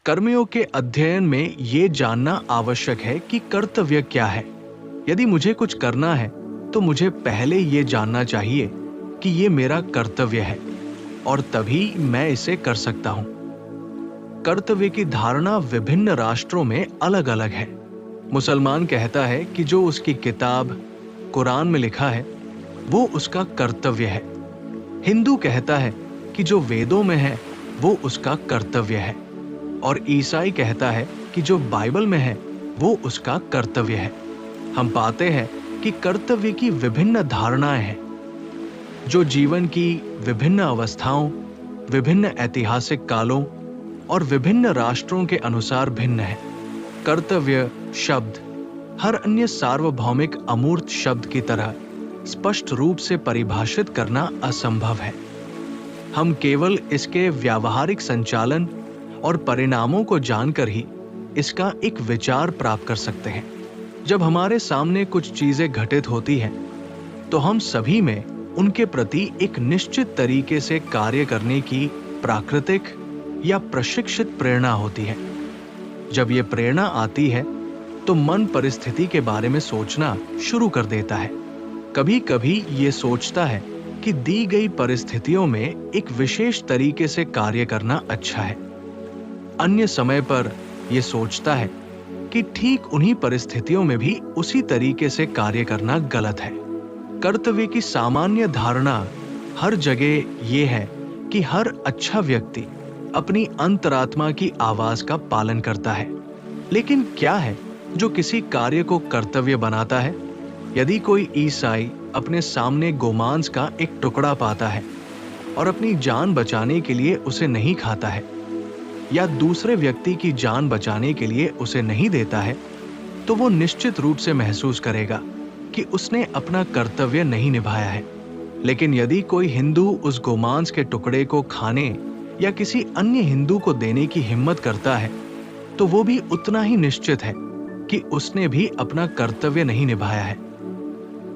कर्मियों के अध्ययन में ये जानना आवश्यक है कि कर्तव्य क्या है। यदि मुझे कुछ करना है तो मुझे पहले ये जानना चाहिए कि ये मेरा कर्तव्य है और तभी मैं इसे कर सकता हूं। कर्तव्य की धारणा विभिन्न राष्ट्रों में अलग अलग है। मुसलमान कहता है कि जो उसकी किताब कुरान में लिखा है वो उसका कर्तव्य है। हिंदू कहता है कि जो वेदों में है वो उसका कर्तव्य है और ईसाई कहता है कि जो बाइबल में है वो उसका कर्तव्य है। हम पाते हैं कि कर्तव्य की विभिन्न धारणाएं हैं जो जीवन की विभिन्न अवस्थाओं, विभिन्न ऐतिहासिक कालों और विभिन्न राष्ट्रों के अनुसार भिन्न है। कर्तव्य शब्द हर अन्य सार्वभौमिक अमूर्त शब्द की तरह स्पष्ट रूप से परिभाषित करना असंभव है। हम केवल इसके व्यावहारिक संचालन और परिणामों को जानकर ही इसका एक विचार प्राप्त कर सकते हैं। जब हमारे सामने कुछ चीजें घटित होती हैं, तो हम सभी में उनके प्रति एक निश्चित तरीके से कार्य करने की प्राकृतिक या प्रशिक्षित प्रेरणा होती है। जब ये प्रेरणा आती है, तो मन परिस्थिति के बारे में सोचना शुरू कर देता है। कभी कभी ये सोचता है कि दी गई परिस्थितियों में एक विशेष तरीके से कार्य करना अच्छा है। अन्य समय पर यह सोचता है कि ठीक उन्हीं परिस्थितियों में भी उसी तरीके से कार्य करना गलत है। कर्तव्य की सामान्य धारणा हर जगह यह है कि हर अच्छा व्यक्ति अपनी अंतरात्मा की आवाज का पालन करता है। लेकिन क्या है जो किसी कार्य को कर्तव्य बनाता है? यदि कोई ईसाई अपने सामने गोमांस का एक टुकड़ा पाता है और अपनी जान बचाने के लिए उसे नहीं खाता है या दूसरे व्यक्ति की जान बचाने के लिए उसे नहीं देता है, तो वो निश्चित रूप से महसूस करेगा कि उसने अपना कर्तव्य नहीं निभाया है। लेकिन यदि कोई हिंदू उस गोमांस के टुकड़े को खाने या किसी अन्य हिंदू को देने की हिम्मत करता है, तो वो भी उतना ही निश्चित है कि उसने भी अपना कर्तव्य नहीं निभाया है।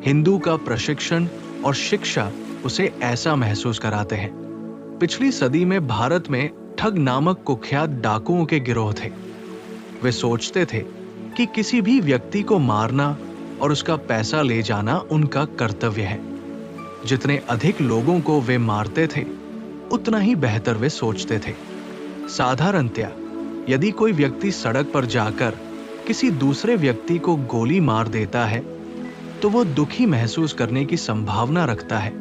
हिंदू का प्रशिक्षण और शिक्षा उसे ऐसा महसूस कराते हैं। पिछली सदी में भारत में ठग नामक कुख्यात डाकुओं के गिरोह थे। वे सोचते थे कि किसी भी व्यक्ति को मारना और उसका पैसा ले जाना उनका कर्तव्य है। जितने अधिक लोगों को वे मारते थे, उतना ही बेहतर वे सोचते थे। साधारणतया यदि कोई व्यक्ति सड़क पर जाकर किसी दूसरे व्यक्ति को गोली मार देता है, तो वो दुखी महसूस करने की संभावना रखता है,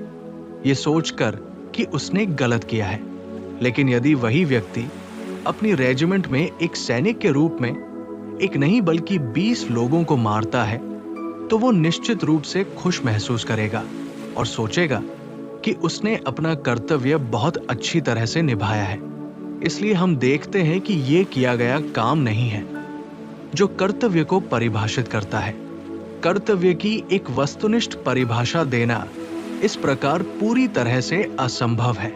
ये सोचकर कि उसने गलत किया है। लेकिन यदि वही व्यक्ति अपनी रेजिमेंट में एक सैनिक के रूप में एक नहीं बल्कि 20 लोगों को मारता है, तो वो निश्चित रूप से खुश महसूस करेगा और सोचेगा कि उसने अपना कर्तव्य बहुत अच्छी तरह से निभाया है। इसलिए हम देखते हैं कि ये किया गया काम नहीं है जो कर्तव्य को परिभाषित करता है। कर्तव्य की एक वस्तुनिष्ठ परिभाषा देना इस प्रकार पूरी तरह से असंभव है।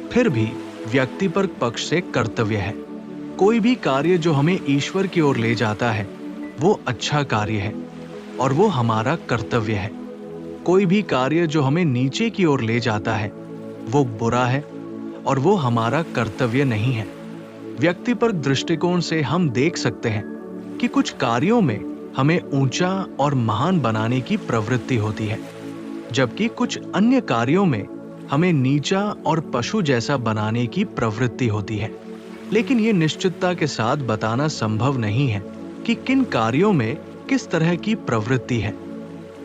फिर भी व्यक्तिपरक पक्ष से कर्तव्य है। कोई भी कार्य जो हमें ईश्वर की ओर ले जाता है वो अच्छा कार्य है और वो हमारा कर्तव्य है। कोई भी कार्य जो हमें नीचे की ओर ले जाता है वो बुरा है और वो हमारा कर्तव्य नहीं है। व्यक्तिपरक दृष्टिकोण से हम देख सकते हैं कि कुछ कार्यों में हमें ऊंचा और महान बनाने की प्रवृत्ति होती है, जबकि कुछ अन्य कार्यों में हमें नीचा और पशु जैसा बनाने की प्रवृत्ति होती है। लेकिन ये निश्चितता के साथ बताना संभव नहीं है कि किन कार्यों में किस तरह की प्रवृत्ति है।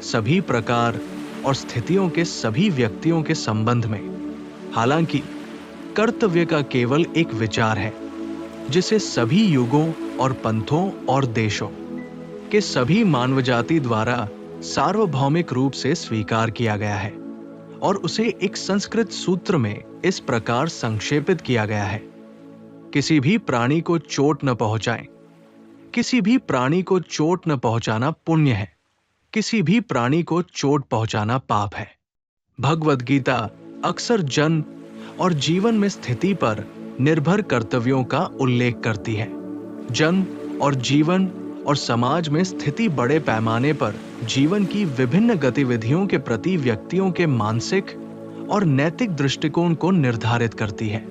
सभी प्रकार और स्थितियों के सभी व्यक्तियों के संबंध में, हालांकि कर्तव्य का केवल एक विचार है जिसे सभी युगों और पंथों और देशों के सभी मानवजाति द्वारा सार्वभौमिक रूप से स्वीकार किया गया है और उसे एक संस्कृत सूत्र में इस प्रकार संक्षेपित किया गया है: किसी भी प्राणी को चोट न पहुंचाएं। किसी भी प्राणी को चोट न पहुंचाना पुण्य है, किसी भी प्राणी को चोट पहुंचाना पाप है। भगवद गीता अक्सर जन्म और जीवन में स्थिति पर निर्भर कर्तव्यों का उल्लेख करती है। जन्म और जीवन और समाज में स्थिति बड़े पैमाने पर जीवन की विभिन्न गतिविधियों के प्रति व्यक्तियों के मानसिक और नैतिक दृष्टिकोण को निर्धारित करती है।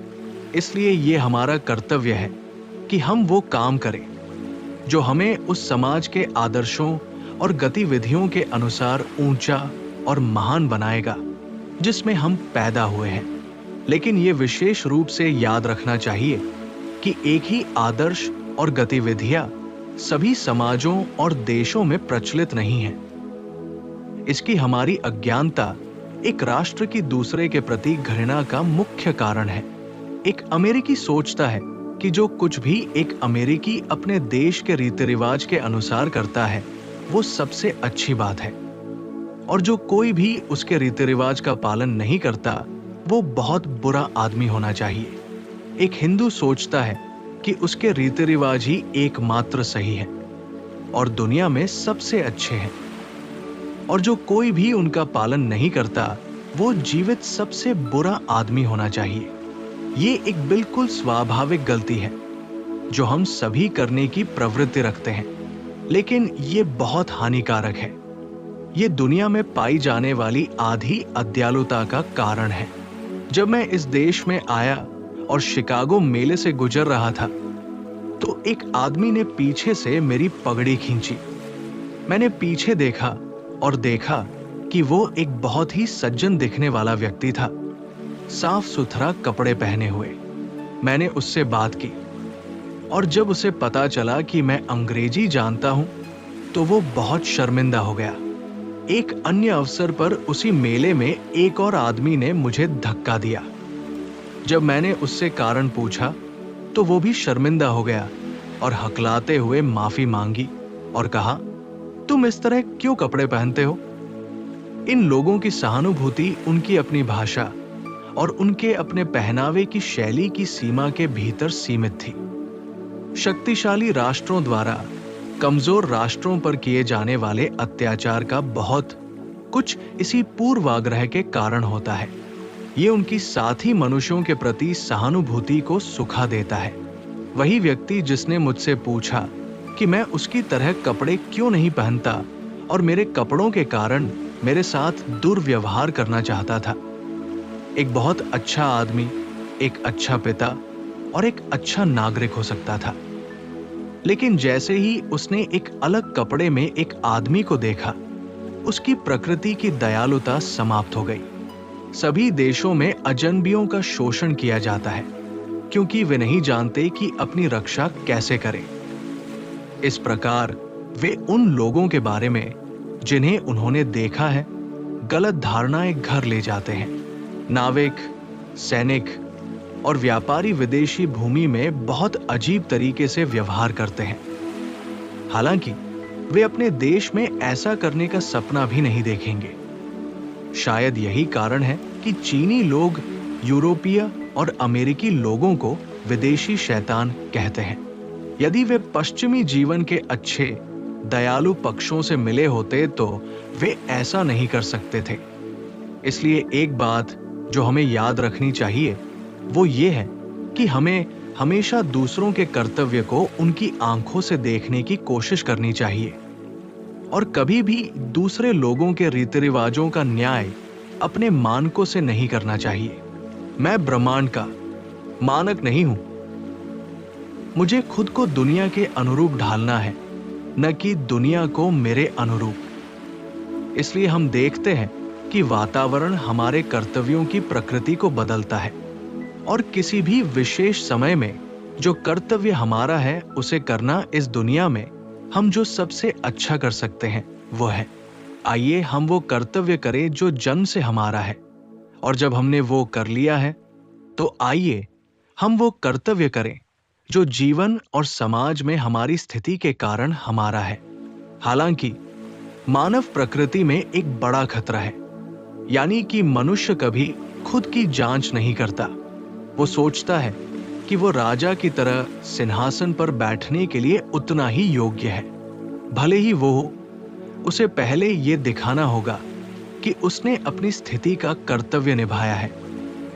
इसलिए ये हमारा कर्तव्य है कि हम वो काम करें जो हमें उस समाज के आदर्शों और गतिविधियों के अनुसार ऊंचा और महान बनाएगा जिसमें हम पैदा हुए हैं। लेकिन ये विशेष रूप से याद रखना चाहिए कि एक ही आदर्श और गतिविधियां सभी समाजों और देशों में प्रचलित नहीं है। इसकी हमारी अज्ञानता एक राष्ट्र की दूसरे के प्रति घृणा का मुख्य कारण है। एक अमेरिकी सोचता है कि जो कुछ भी एक अमेरिकी अपने देश के रीति रिवाज के अनुसार करता है वो सबसे अच्छी बात है, और जो कोई भी उसके रीति रिवाज का पालन नहीं करता वो बहुत बुरा आदमी होना चाहिए। एक हिंदू सोचता है कि उसके रीति रिवाज ही एकमात्र सही है और दुनिया में सबसे अच्छे हैं, और जो कोई भी उनका पालन नहीं करता वो जीवित सबसे बुरा आदमी होना चाहिए। ये एक बिल्कुल स्वाभाविक गलती है जो हम सभी करने की प्रवृत्ति रखते हैं, लेकिन ये बहुत हानिकारक है। ये दुनिया में पाई जाने वाली आधी अदयालुता का कारण है। जब मैं इस देश में आया और शिकागो मेले से गुजर रहा था तो एक आदमी ने पीछे से मेरी पगड़ी खींची। मैंने पीछे देखा और देखा कि वो एक बहुत ही सज्जन दिखने वाला व्यक्ति था, साफ सुथरा कपड़े पहने हुए। मैंने उससे बात की और जब उसे पता चला कि मैं अंग्रेजी जानता हूं तो वो बहुत शर्मिंदा हो गया। एक अन्य अवसर पर उसी मेले में एक और आदमी ने मुझे धक्का दिया। जब मैंने उससे कारण पूछा तो वो भी शर्मिंदा हो गया और हकलाते हुए माफी मांगी और कहा, तुम इस तरह क्यों कपड़े पहनते हो? इन लोगों की सहानुभूति उनकी अपनी भाषा और उनके अपने पहनावे की शैली की सीमा के भीतर सीमित थी। शक्तिशाली राष्ट्रों द्वारा कमजोर राष्ट्रों पर किए जाने वाले अत्याचार का बहुत कुछ इसी पूर्वाग्रह के कारण होता है। ये उनकी साथी मनुष्यों के प्रति सहानुभूति को सुखा देता है। वही व्यक्ति जिसने मुझसे पूछा कि मैं उसकी तरह कपड़े क्यों नहीं पहनता और मेरे कपड़ों के कारण मेरे साथ दुर्व्यवहार करना चाहता था। एक बहुत अच्छा आदमी, एक अच्छा पिता और एक अच्छा नागरिक हो सकता था, लेकिन जैसे ही उसने एक अलग कपड़े में एक आदमी को देखा, उसकी प्रकृति की दयालुता समाप्त हो गई। सभी देशों में अजनबियों का शोषण किया जाता है क्योंकि वे नहीं जानते कि अपनी रक्षा कैसे करें। इस प्रकार वे उन लोगों के बारे में जिन्हें उन्होंने देखा है गलत धारणाएं घर ले जाते हैं। नाविक, सैनिक और व्यापारी विदेशी भूमि में बहुत अजीब तरीके से व्यवहार करते हैं। हालांकि वे अपने देश में ऐसा करने का सपना भी नहीं देखेंगे। शायद यही कारण है कि चीनी लोग यूरोपीय और अमेरिकी लोगों को विदेशी शैतान कहते हैं। यदि वे पश्चिमी जीवन के अच्छे दयालु पक्षों से मिले होते तो वे ऐसा नहीं कर सकते थे। इसलिए एक बात जो हमें याद रखनी चाहिए वो ये है कि हमें हमेशा दूसरों के कर्तव्य को उनकी आंखों से देखने की कोशिश करनी चाहिए और कभी भी दूसरे लोगों के रीति रिवाजों का न्याय अपने मानकों से नहीं करना चाहिए। मैं ब्रह्मांड का मानक नहीं हूं। मुझे खुद को दुनिया के अनुरूप ढालना है, न कि दुनिया को मेरे अनुरूप। इसलिए हम देखते हैं कि वातावरण हमारे कर्तव्यों की प्रकृति को बदलता है और किसी भी विशेष समय में जो कर्तव्य हमारा है उसे करना इस दुनिया में हम जो सबसे अच्छा कर सकते हैं वो है। आइए हम वो कर्तव्य करें जो जन्म से हमारा है, और जब हमने वो कर लिया है तो आइए हम वो कर्तव्य करें जो जीवन और समाज में हमारी स्थिति के कारण हमारा है। हालांकि मानव प्रकृति में एक बड़ा खतरा है, यानी कि मनुष्य कभी खुद की जांच नहीं करता। वो सोचता है कि वो राजा की तरह सिंहासन पर बैठने के लिए उतना ही योग्य है। भले ही वो हो, उसे पहले ये दिखाना होगा कि उसने अपनी स्थिति का कर्तव्य निभाया है,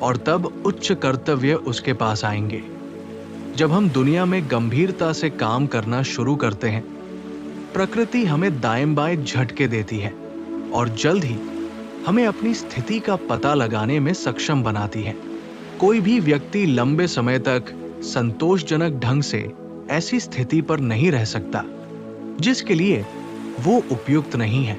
और तब उच्च कर्तव्य उसके पास आएंगे। जब हम दुनिया में गंभीरता से काम करना शुरू करते हैं, प्रकृति हमें दाएं बाएं झटके देती है और जल्द ही हमें अपनी स्थिति का पता लगाने में सक्षम बनाती है। कोई भी व्यक्ति लंबे समय तक संतोषजनक ढंग से ऐसी स्थिति पर नहीं रह सकता जिसके लिए वो उपयुक्त नहीं है।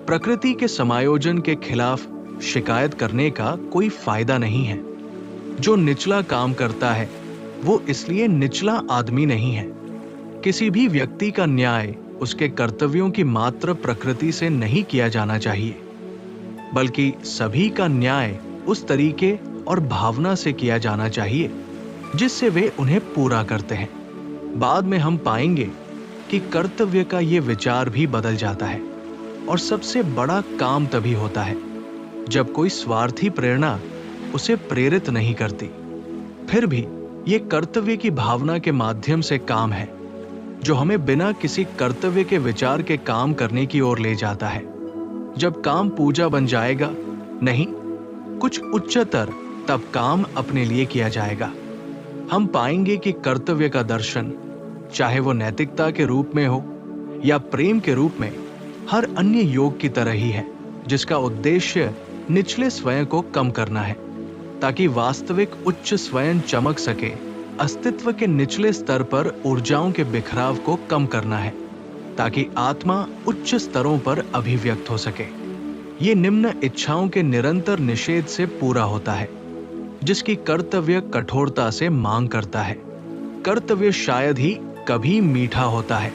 प्रकृति के समायोजन के खिलाफ शिकायत करने का कोई फायदा नहीं है। जो निचला काम करता है वो इसलिए निचला आदमी नहीं है। किसी भी व्यक्ति का न्याय उसके कर्तव्यों की मात्र प्रकृति से नहीं किया जाना चाहिए, बल्कि सभी का न्याय उस तरीके और भावना से किया जाना चाहिए जिससे वे उन्हें पूरा करते हैं। बाद में हम पाएंगे कि कर्तव्य का ये विचार भी बदल जाता है और सबसे बड़ा काम तभी होता है जब कोई स्वार्थी प्रेरणा उसे प्रेरित नहीं करती। फिर भी ये कर्तव्य की भावना के माध्यम से काम है जो हमें बिना किसी कर्तव्य के विचार के काम करने की ओर ले जाता है। जब काम पूजा बन जाएगा, नहीं कुछ उच्चतर, तब काम अपने लिए किया जाएगा। हम पाएंगे कि कर्तव्य का दर्शन, चाहे वो नैतिकता के रूप में हो या प्रेम के रूप में, हर अन्य योग की तरह ही है जिसका उद्देश्य निचले स्वयं को कम करना है ताकि वास्तविक उच्च स्वयं चमक सके। अस्तित्व के निचले स्तर पर ऊर्जाओं के बिखराव को कम करना है ताकि आत्मा उच्च स्तरों पर अभिव्यक्त हो सके। ये निम्न इच्छाओं के निरंतर निषेध से पूरा होता है जिसकी कर्तव्य कठोरता से मांग करता है। कर्तव्य शायद ही कभी मीठा होता है।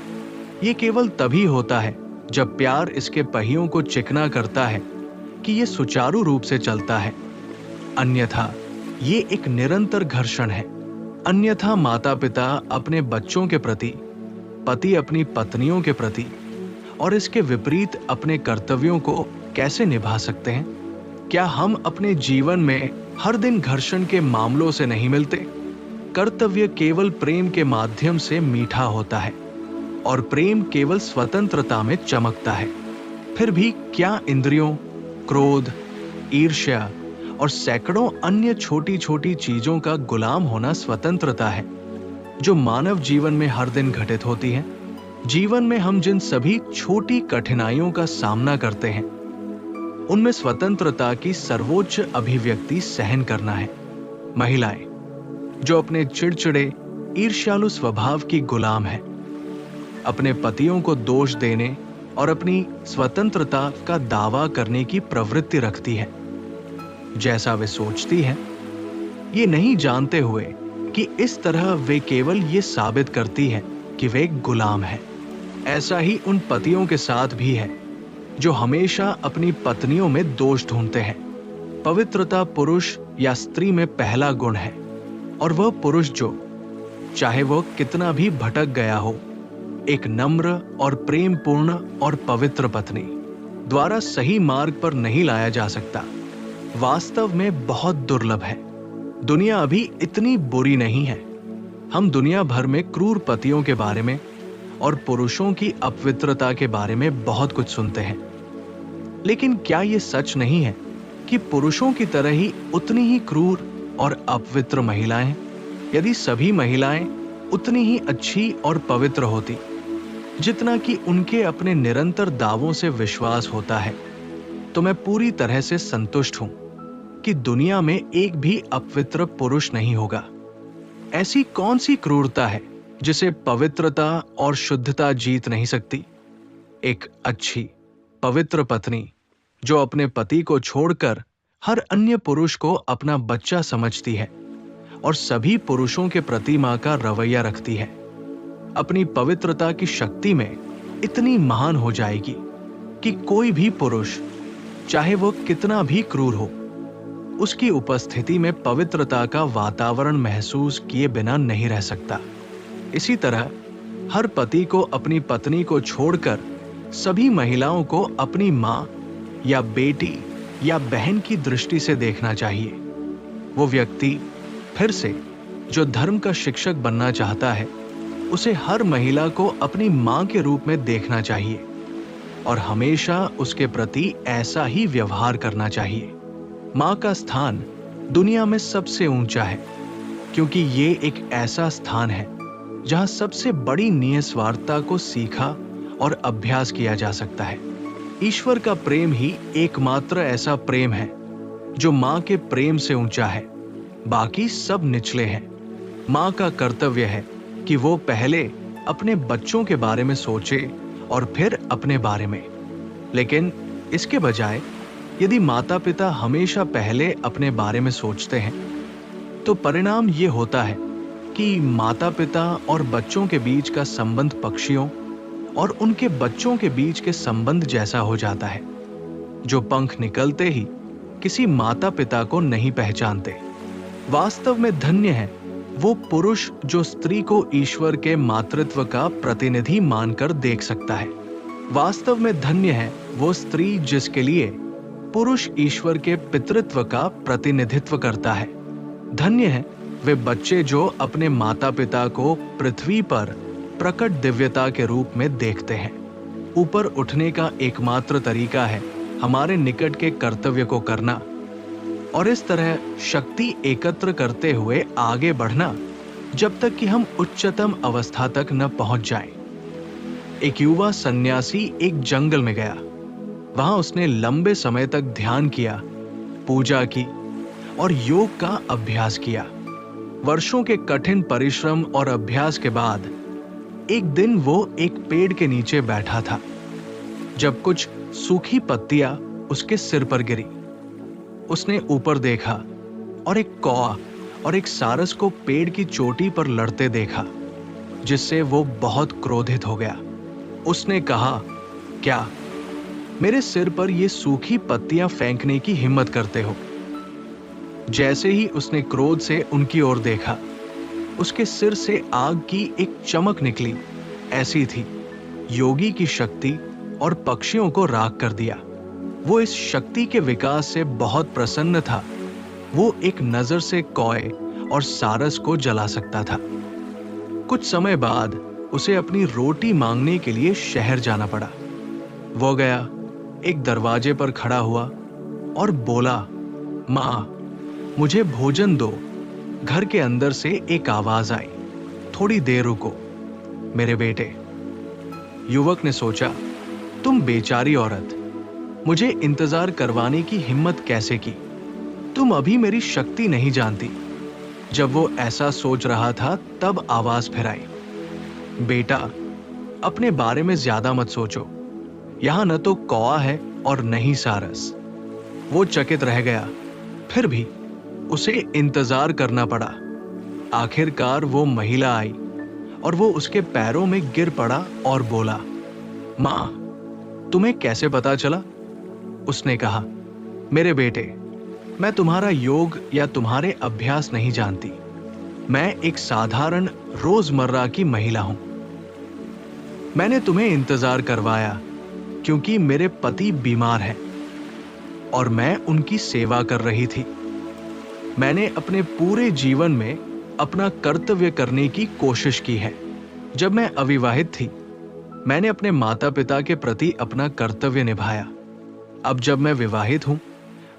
ये केवल तभी होता है जब प्यार इसके पहियों को चिकना करता है कि ये सुचारू रूप से चलता है। अन्यथा ये एक निरंतर घर्षण है। अन्यथा माता पिता अपने बच्चों के प्रति, पति अपनी पत्नियों के प्रति और इसके विपरीत अपने कर्तव्यों को कैसे निभा सकते हैं? क्या हम अपने जीवन में हर दिन घर्षण के मामलों से नहीं मिलते? कर्तव्य केवल प्रेम के माध्यम से मीठा होता है और प्रेम केवल स्वतंत्रता में चमकता है। फिर भी क्या इंद्रियों, क्रोध, ईर्ष्या और सैकड़ों अन्य छोटी छोटी चीजों का गुलाम होना स्वतंत्रता है जो मानव जीवन में हर दिन घटित होती है? जीवन में हम जिन सभी छोटी कठिनाइयों का सामना करते हैं उनमें स्वतंत्रता की सर्वोच्च अभिव्यक्ति सहन करना है। महिलाएं जो अपने चिड़चिड़े, ईर्ष्यालु स्वभाव की गुलाम है, अपने पतियों को दोष देने और अपनी स्वतंत्रता का दावा करने की प्रवृत्ति रखती है। जैसा वे सोचती हैं, ये नहीं जानते हुए कि इस तरह वे केवल ये साबित करती हैं कि वे गुलाम हैं। ऐसा ही उन पतियों के साथ भी है जो हमेशा अपनी पत्नियों में दोष ढूंढते हैं। पवित्रता पुरुष या स्त्री में पहला गुण है और वह पुरुष जो, चाहे वह कितना भी भटक गया हो, एक नम्र और प्रेमपूर्ण और पवित्र पत्नी द्वारा सही मार्ग पर नहीं लाया जा सकता। वास्तव में बहुत दुर्लभ है। दुनिया अभी इतनी बुरी नहीं है। हम दुनिया भर में क्रूर पतियों के बारे में और पुरुषों की अपवित्रता के बारे में बहुत कुछ सुनते हैं, लेकिन क्या यह सच नहीं है कि पुरुषों की तरह ही उतनी ही क्रूर और अपवित्र महिलाएं हैं? यदि सभी महिलाएं उतनी ही अच्छी और पवित्र होती जितना कि उनके अपने निरंतर दावों से विश्वास होता है, तो मैं पूरी तरह से संतुष्ट हूं कि दुनिया में एक भी अपवित्र पुरुष नहीं होगा। ऐसी कौन सी क्रूरता है जिसे पवित्रता और शुद्धता जीत नहीं सकती? एक अच्छी, पवित्र पत्नी जो अपने पति को छोड़कर हर अन्य पुरुष को अपना बच्चा समझती है और सभी पुरुषों के प्रति मां का रवैया रखती है, अपनी पवित्रता की शक्ति में इतनी महान हो जाएगी कि कोई भी पुरुष, चाहे वो कितना भी क्रूर हो, उसकी उपस्थिति में पवित्रता का वातावरण महसूस किए बिना नहीं रह सकता। इसी तरह हर पति को अपनी पत्नी को छोड़कर सभी महिलाओं को अपनी मां या बेटी या बहन की दृष्टि से देखना चाहिए। वो व्यक्ति फिर से जो धर्म का शिक्षक बनना चाहता है, उसे हर महिला को अपनी मां के रूप में देखना चाहिए और हमेशा उसके प्रति ऐसा ही व्यवहार करना चाहिए। मां का स्थान दुनिया में सबसे ऊंचा है क्योंकि ये एक ऐसा स्थान है जहां सबसे बड़ी निस्वार्थता को सीखा और अभ्यास किया जा सकता है। ईश्वर का प्रेम ही एकमात्र ऐसा प्रेम है जो मां के प्रेम से ऊंचा है। बाकी सब निचले हैं। मां का कर्तव्य है कि वो पहले अपने बच्चों के बारे में सोचे और फिर अपने बारे में। लेकिन इसके बजाय यदि माता पिता हमेशा पहले अपने बारे में सोचते हैं तो परिणाम ये होता है कि माता पिता और बच्चों के बीच का संबंध पक्षियों और उनके बच्चों के बीच के संबंध जैसा हो जाता है, जो पंख निकलते ही किसी माता पिता को नहीं पहचानते। वास्तव में धन्य है वो पुरुष जो स्त्री को ईश्वर के मातृत्व का प्रतिनिधि मानकर देख सकता है। वास्तव में धन्य है वो स्त्री जिसके लिए पुरुष ईश्वर के पितृत्व का प्रतिनिधित्व करता है। धन्य है वे बच्चे जो अपने माता पिता को पृथ्वी पर प्रकट दिव्यता के रूप में देखते हैं। ऊपर उठने का एकमात्र तरीका है हमारे निकट के कर्तव्य को करना और इस तरह शक्ति एकत्र करते हुए आगे बढ़ना जब तक कि हम उच्चतम अवस्था तक न पहुंच जाएं। एक युवा सन्यासी एक जंगल में गया। वहां उसने लंबे समय तक ध्यान किया, पूजा की और योग का अभ्यास किया। वर्षों के कठिन परिश्रम और अभ्यास के बाद एक दिन वो एक पेड़ के नीचे बैठा था जब कुछ सूखी पत्तियां उसके सिर पर गिरी। उसने ऊपर देखा और एक कौआ और एक सारस को पेड़ की चोटी पर लड़ते देखा, जिससे वो बहुत क्रोधित हो गया। उसने कहा, क्या मेरे सिर पर ये सूखी पत्तियां फेंकने की हिम्मत करते हो? जैसे ही उसने क्रोध से उनकी ओर देखा, उसके सिर से आग की एक चमक निकली। ऐसी थी योगी की शक्ति और पक्षियों को राख कर दिया। वो इस शक्ति के विकास से बहुत प्रसन्न था। वो एक नजर से कौए और सारस को जला सकता था। कुछ समय बाद उसे अपनी रोटी मांगने के लिए शहर जाना पड़ा। वो गया, एक दरवाजे पर खड़ा हुआ और बोला, माँ, मुझे भोजन दो। घर के अंदर से एक आवाज आई, थोड़ी देर रुको मेरे बेटे। युवक ने सोचा, तुम बेचारी औरत, मुझे इंतजार करवाने की हिम्मत कैसे की? तुम अभी मेरी शक्ति नहीं जानती। जब वो ऐसा सोच रहा था तब आवाज फिर आई, बेटा, अपने बारे में ज्यादा मत सोचो। यहां न तो कौआ है और न ही सारस। वो चकित रह गया, फिर भी उसे इंतजार करना पड़ा। आखिरकार वो महिला आई और वो उसके पैरों में गिर पड़ा और बोला, मां, तुम्हें कैसे पता चला? उसने कहा, मेरे बेटे, मैं तुम्हारा योग या तुम्हारे अभ्यास नहीं जानती। मैं एक साधारण रोजमर्रा की महिला हूं। मैंने तुम्हें इंतजार करवाया क्योंकि मेरे पति बीमार हैं और मैं उनकी सेवा कर रही थी। मैंने अपने पूरे जीवन में अपना कर्तव्य करने की कोशिश की है। जब मैं अविवाहित थी, मैंने अपने माता पिता के प्रति अपना कर्तव्य निभाया। अब जब मैं विवाहित हूं,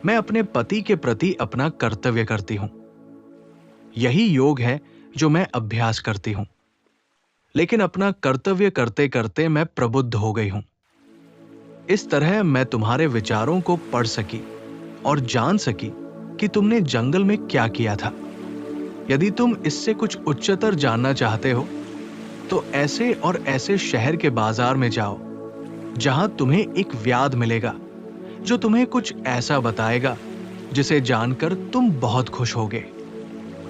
मैं अपने पति के प्रति अपना कर्तव्य करती हूं। यही योग है जो मैं अभ्यास करती हूं। लेकिन अपना कर्तव्य करते करते मैं प्रबुद्ध हो गई हूं। इस तरह मैं तुम्हारे विचारों को पढ़ सकी और जान सकी कि तुमने जंगल में क्या किया था। यदि तुम इससे कुछ उच्चतर जानना चाहते हो तो ऐसे और ऐसे शहर के बाजार में जाओ जहां तुम्हें एक व्याध मिलेगा जो तुम्हें कुछ ऐसा बताएगा जिसे जानकर तुम बहुत खुश होगे।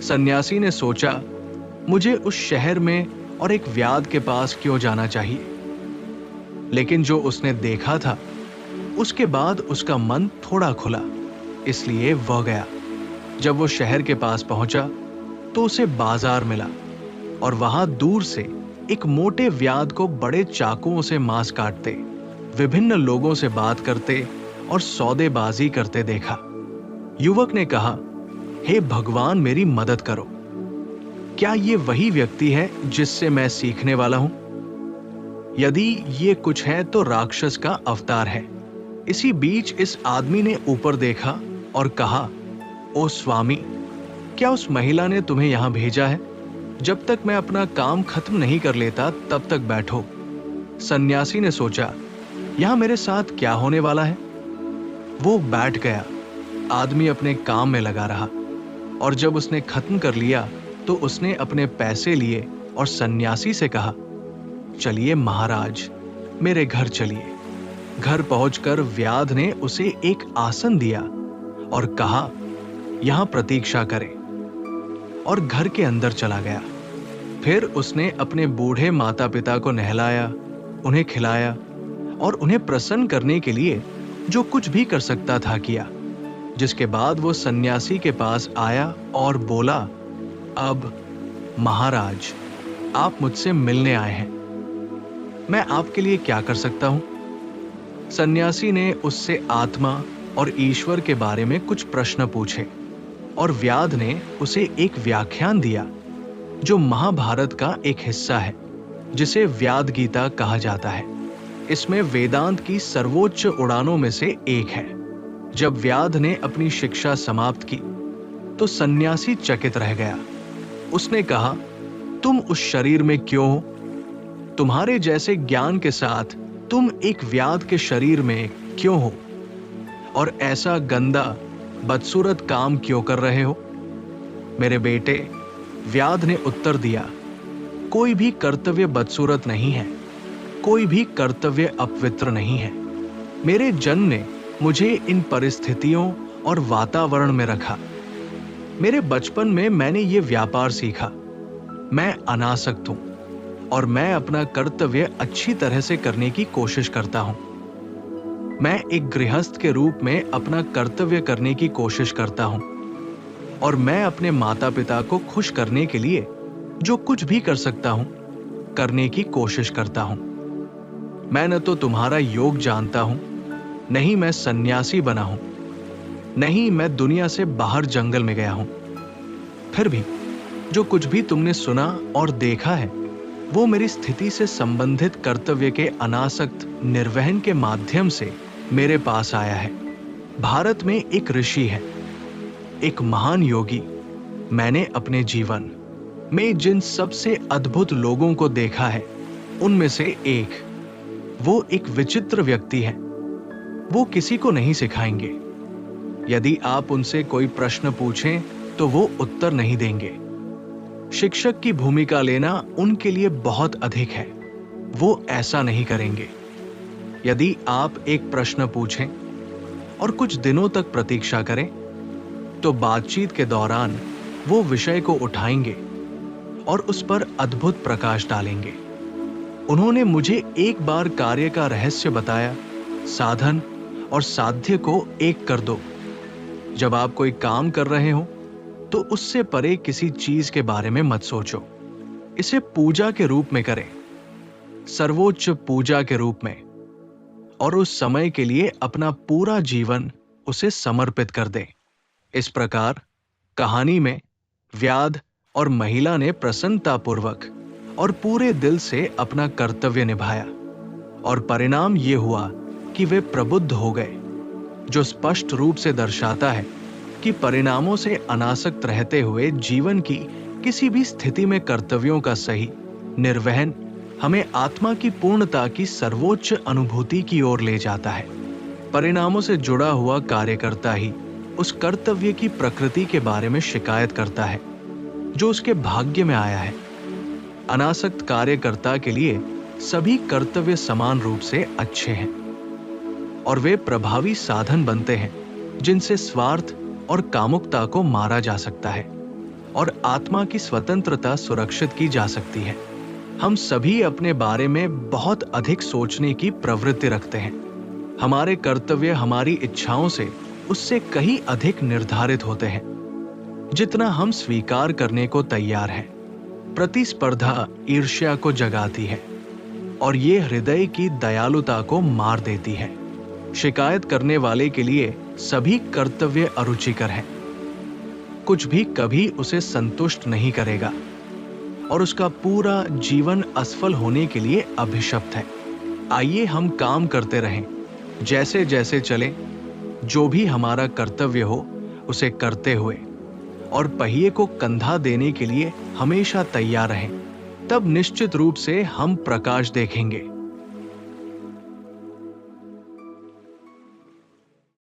सन्यासी ने सोचा, मुझे उस शहर में और एक व्याध के पास क्यों जाना चाहिए? लेकिन जो उसने देखा था उसके बाद उसका मन थोड़ा खुला, इसलिए वह गया। जब वो शहर के पास पहुंचा तो उसे बाजार मिला और वहां दूर से एक मोटे व्याध को बड़े चाकुओं से मांस काटते, विभिन्न लोगों से बात करते और सौदेबाजी करते देखा। युवक ने कहा, हे भगवान, मेरी मदद करो। क्या ये वही व्यक्ति है जिससे मैं सीखने वाला हूं? यदि ये कुछ है तो राक्षस का अवतार है। इसी बीच इस आदमी ने ऊपर देखा और कहा, ओ स्वामी, क्या उस महिला ने तुम्हें यहां भेजा है? जब तक मैं अपना काम खत्म नहीं कर लेता तब तक बैठो। सन्यासी ने सोचा, यहां मेरे साथ क्या होने वाला है? वो बैठ गया। आदमी अपने काम में लगा रहा और जब उसने खत्म कर लिया तो उसने अपने पैसे लिए और सन्यासी से कहा, चलिए महाराज, मेरे घर चलिए। घर पहुंचकर व्याध ने उसे एक आसन दिया और कहा, यहां प्रतीक्षा करें, और घर के अंदर चला गया। फिर उसने अपने बूढ़े माता पिता को नहलाया, उन्हें खिलाया और उन्हें प्रसन्न करने के लिए जो कुछ भी कर सकता था किया। जिसके बाद वो सन्यासी के पास आया और बोला, अब महाराज, आप मुझसे मिलने आए हैं, मैं आपके लिए क्या कर सकता हूं? सन्यासी ने उससे आत्मा और ईश्वर के बारे में कुछ प्रश्न पूछे और व्याध ने उसे एक व्याख्यान दिया जो महाभारत का एक हिस्सा है, जिसे व्याद गीता कहा जाता है। इसमें वेदांत की सर्वोच्च उड़ानों में से एक है। जब व्याध ने अपनी शिक्षा समाप्त की तो सन्यासी चकित रह गया। उसने कहा, तुम उस शरीर में क्यों हो? तुम्हारे जैसे ज्ञान के साथ तुम एक व्याध के शरीर में क्यों हो? और ऐसा गंदा बदसूरत काम क्यों कर रहे हो? मेरे बेटे, व्याध ने उत्तर दिया, कोई भी कर्तव्य बदसूरत नहीं है, कोई भी कर्तव्य अपवित्र नहीं है। मेरे जन्म ने मुझे इन परिस्थितियों और वातावरण में रखा। मेरे बचपन में मैंने ये व्यापार सीखा। मैं अनासक्त हूं और मैं अपना कर्तव्य अच्छी तरह से करने की कोशिश करता हूं। मैं एक गृहस्थ के रूप में अपना कर्तव्य करने की कोशिश करता हूं और मैं अपने माता पिता को खुश करने के लिए जो कुछ भी कर सकता हूं, करने की कोशिश करता हूं। मैं न तो तुम्हारा योग जानता हूं, नहीं मैं सन्यासी बना हूं, नहीं मैं दुनिया से बाहर जंगल में गया हूं। फिर भी जो कुछ भी तुमने सुना और देखा है वो मेरी स्थिति से संबंधित कर्तव्य के अनासक्त निर्वहन के माध्यम से मेरे पास आया है। भारत में एक ऋषि है, एक महान योगी। मैंने अपने जीवन में जिन सबसे अद्भुत लोगों को देखा है उनमें से एक, वो एक विचित्र व्यक्ति है। वो किसी को नहीं सिखाएंगे। यदि आप उनसे कोई प्रश्न पूछें तो वो उत्तर नहीं देंगे। शिक्षक की भूमिका लेना उनके लिए बहुत अधिक है। वो ऐसा नहीं करेंगे। यदि आप एक प्रश्न पूछें और कुछ दिनों तक प्रतीक्षा करें तो बातचीत के दौरान वो विषय को उठाएंगे और उस पर अद्भुत प्रकाश डालेंगे। उन्होंने मुझे एक बार कार्य का रहस्य बताया, साधन और साध्य को एक कर दो। जब आप कोई काम कर रहे हो तो उससे परे किसी चीज के बारे में मत सोचो। इसे पूजा के रूप में करें, सर्वोच्च पूजा के रूप में, और उस समय के लिए अपना पूरा जीवन उसे समर्पित कर दें। इस प्रकार कहानी में व्याध और महिला ने प्रसन्नतापूर्वक और पूरे दिल से अपना कर्तव्य निभाया और परिणाम ये हुआ कि वे प्रबुद्ध हो गए, जो स्पष्ट रूप से दर्शाता है कि परिणामों से अनासक्त रहते हुए जीवन की किसी भी स्थिति में कर्तव्यों का सही निर्वहन हमें आत्मा की पूर्णता की सर्वोच्च अनुभूति की ओर ले जाता है। परिणामों से जुड़ा हुआ कार्यकर्ता ही उस कर्तव्य की प्रकृति के बारे में शिकायत करता है जो उसके भाग्य में आया है। अनासक्त कार्यकर्ता के लिए सभी कर्तव्य समान रूप से अच्छे हैं और वे प्रभावी साधन बनते हैं जिनसे स्वार्थ और कामुकता को मारा जा सकता है और आत्मा की स्वतंत्रता सुरक्षित की जा सकती है। हम सभी अपने बारे में बहुत अधिक सोचने की प्रवृत्ति रखते हैं। हमारे कर्तव्य हमारी इच्छाओं से उससे कहीं अधिक निर्धारित होते हैं जितना हम स्वीकार करने को तैयार हैं। प्रतिस्पर्धा ईर्ष्या को जगाती है और ये हृदय की दयालुता को मार देती है। शिकायत करने वाले के लिए सभी कर्तव्य अरुचिकर हैं। कुछ भी कभी उसे संतुष्ट नहीं करेगा और उसका पूरा जीवन असफल होने के लिए अभिशप्त है। आइए हम काम करते रहें, जैसे जैसे चले, जो भी हमारा कर्तव्य हो उसे करते हुए, और पहिए को कंधा देने के लिए हमेशा तैयार रहें। तब निश्चित रूप से हम प्रकाश देखेंगे।